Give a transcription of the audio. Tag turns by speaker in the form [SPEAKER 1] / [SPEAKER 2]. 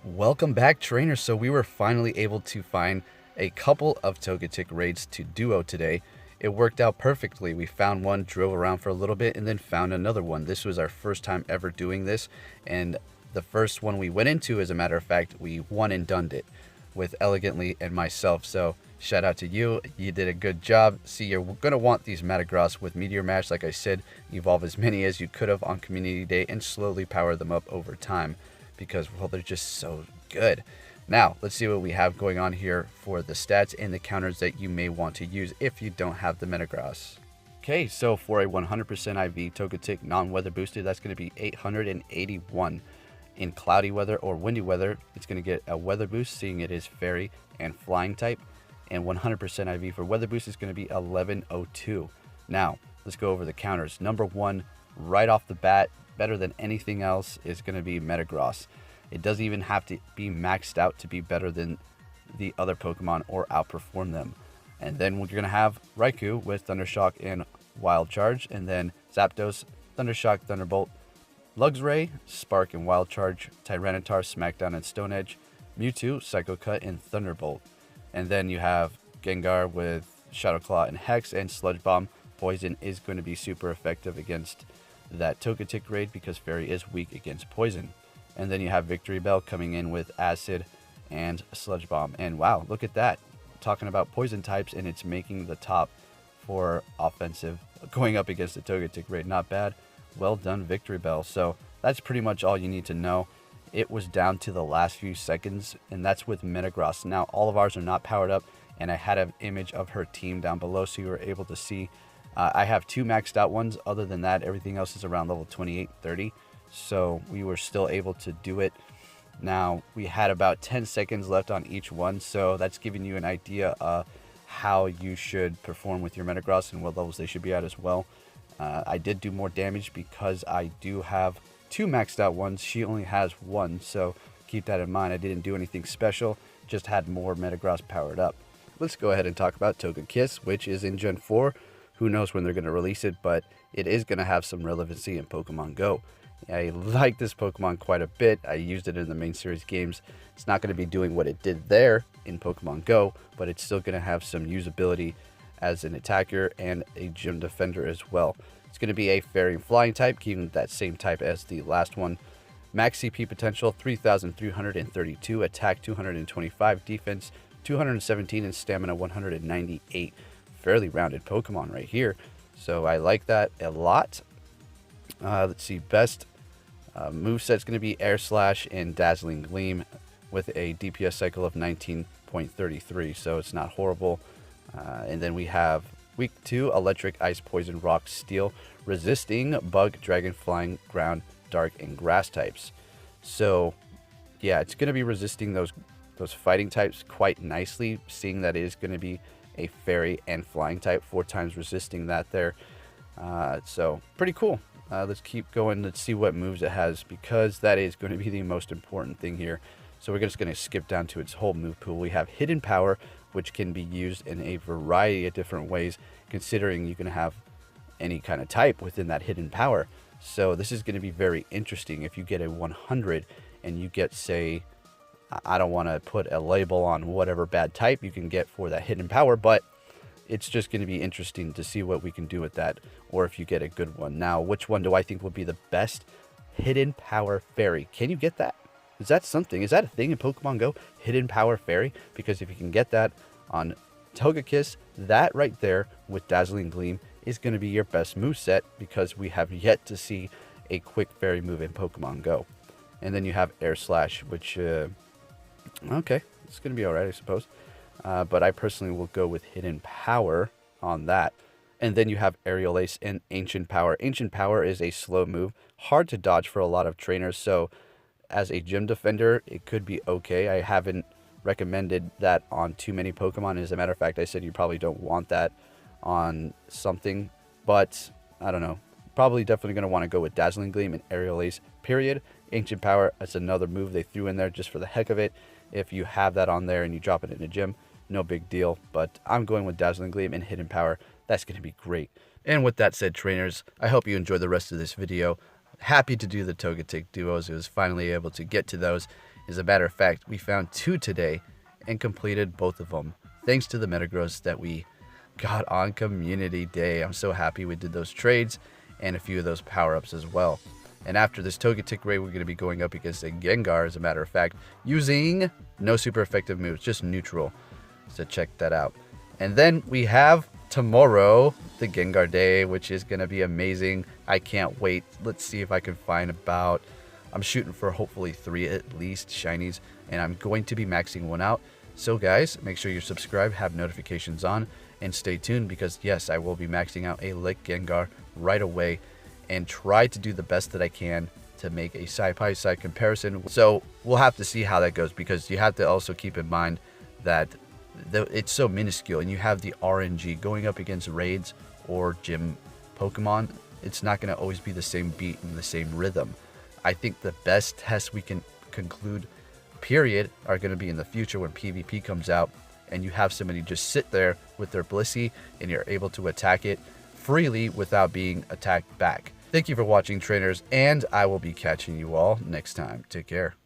[SPEAKER 1] Welcome back, trainers. So we were finally able to find a couple of Togetic raids to duo today. It worked out perfectly. We found one, drove around for a little bit, and then found another one. This was our first time ever doing this, and the first one we went into, as a matter of fact, we one and done it with Elliegantly and myself. So shout out to you. You did a good job. See, you're going to want these Metagross with Meteor Mash. Like I said, evolve as many as you could have on Community Day and slowly power them up over time, because, well, they're just so good. Now, let's see what we have going on here for the stats and the counters that you may want to use if you don't have the Metagross. Okay, so for a 100% IV Togetic non-weather boosted, that's going to be 881. In cloudy weather or windy weather, it's going to get a weather boost, seeing it is fairy and flying type. And 100% IV for weather boost is going to be 1102. Now, let's go over the counters. Number one, right off the bat, better than anything else, is going to be Metagross. It doesn't even have to be maxed out to be better than the other Pokemon or outperform them. And then we're going to have Raikou with Thundershock and Wild Charge, and then Zapdos, Thundershock, Thunderbolt, Luxray, Spark and Wild Charge, Tyranitar, Smackdown and Stone Edge, Mewtwo, Psycho Cut, and Thunderbolt. And then you have Gengar with Shadow Claw and Hex, and Sludge Bomb. Poison is going to be super effective against that Togetic raid because Fairy is weak against Poison. And then you have Victory Bell coming in with Acid and Sludge Bomb. And wow, look at that. Talking about poison types, and it's making the top for offensive going up against the Togetic raid. Not bad. Well done, Victory Bell. So that's pretty much all you need to know. It was down to the last few seconds, and that's with Metagross. Now, all of ours are not powered up, and I had an image of her team down below so you were able to see. I have two maxed out ones. Other than that, everything else is around level 28, 30. So we were still able to do it. Now, we had about 10 seconds left on each one, so that's giving you an idea of how you should perform with your Metagross and what levels they should be at as well. I did do more damage because I do have two maxed out ones. She only has one, so keep that in mind. I didn't do anything special, just had more Metagross powered up. Let's go ahead and talk about Togekiss, which is in Gen 4. Who knows when they're going to release it, but it is going to have some relevancy in Pokemon Go. I like this Pokemon quite a bit. I used it in the main series games. It's not going to be doing what it did there in Pokemon Go, but it's still going to have some usability as an attacker and a gym defender as well. It's going to be a fairy and flying type, keeping that same type as the last one. Max CP potential 3,332, attack 225, defense 217, and stamina 198. Fairly rounded Pokemon right here. So I like that a lot. Let's see, best moveset's going to be Air Slash and Dazzling Gleam with a DPS cycle of 19.33, so it's not horrible. And then we have week 2, Electric, Ice, Poison, Rock, Steel, resisting Bug, Dragon, Flying, Ground, Dark, and Grass types. So yeah, it's going to be resisting those fighting types quite nicely, seeing that it is going to be a Fairy and Flying type, 4 times resisting that there. So pretty cool. Let's keep going. Let's see what moves it has, because that is going to be the most important thing here. So we're just going to skip down to its whole move pool. We have Hidden Power, which can be used in a variety of different ways, considering you can have any kind of type within that Hidden Power. So this is going to be very interesting. If you get a 100 and you get, say, I don't want to put a label on whatever bad type you can get for that Hidden Power, but it's just going to be interesting to see what we can do with that, or if you get a good one. Now, which one do I think will be the best? Hidden Power Fairy. Can you get that? Is that something? Is that a thing in Pokemon Go? Hidden Power Fairy? Because if you can get that on Togekiss, that right there with Dazzling Gleam is going to be your best moveset, because we have yet to see a quick fairy move in Pokemon Go. And then you have Air Slash, which, okay, it's going to be alright, I suppose. But I personally will go with Hidden Power on that. And then you have Aerial Ace and Ancient Power. Ancient Power is a slow move, hard to dodge for a lot of trainers, so as a gym defender, it could be okay. I haven't recommended that on too many Pokemon. As a matter of fact, I said you probably don't want that on something, but I don't know. Probably definitely going to want to go with Dazzling Gleam and Aerial Ace, period. Ancient Power, that's another move they threw in there just for the heck of it. If you have that on there and you drop it in a gym, no big deal, but I'm going with Dazzling Gleam and Hidden Power. That's going to be great. And with that said, trainers, I hope you enjoy the rest of this video. Happy to do the Togetic duos. It was finally able to get to those. As a matter of fact, we found 2 today and completed both of them, thanks to the Metagross that we got on Community Day. I'm so happy we did those trades and a few of those power-ups as well. And after this Togetic raid, we're going to be going up against a Gengar, as a matter of fact, using no super effective moves, just neutral. So check that out. And then we have tomorrow, the Gengar Day, which is going to be amazing. I can't wait. Let's see if I can find about... I'm shooting for hopefully 3 at least shinies, and I'm going to be maxing one out. So guys, make sure you're subscribed, have notifications on, and stay tuned because yes, I will be maxing out a Lick Gengar right away and try to do the best that I can to make a side-by-side comparison. So we'll have to see how that goes because you have to also keep in mind that it's so minuscule and you have the RNG going up against raids or gym Pokemon. It's not going to always be the same beat and the same rhythm. I think the best tests we can conclude, period, are going to be in the future when PvP comes out and you have somebody just sit there with their Blissey and you're able to attack it freely without being attacked back. Thank you for watching, trainers, and I will be catching you all next time. Take care.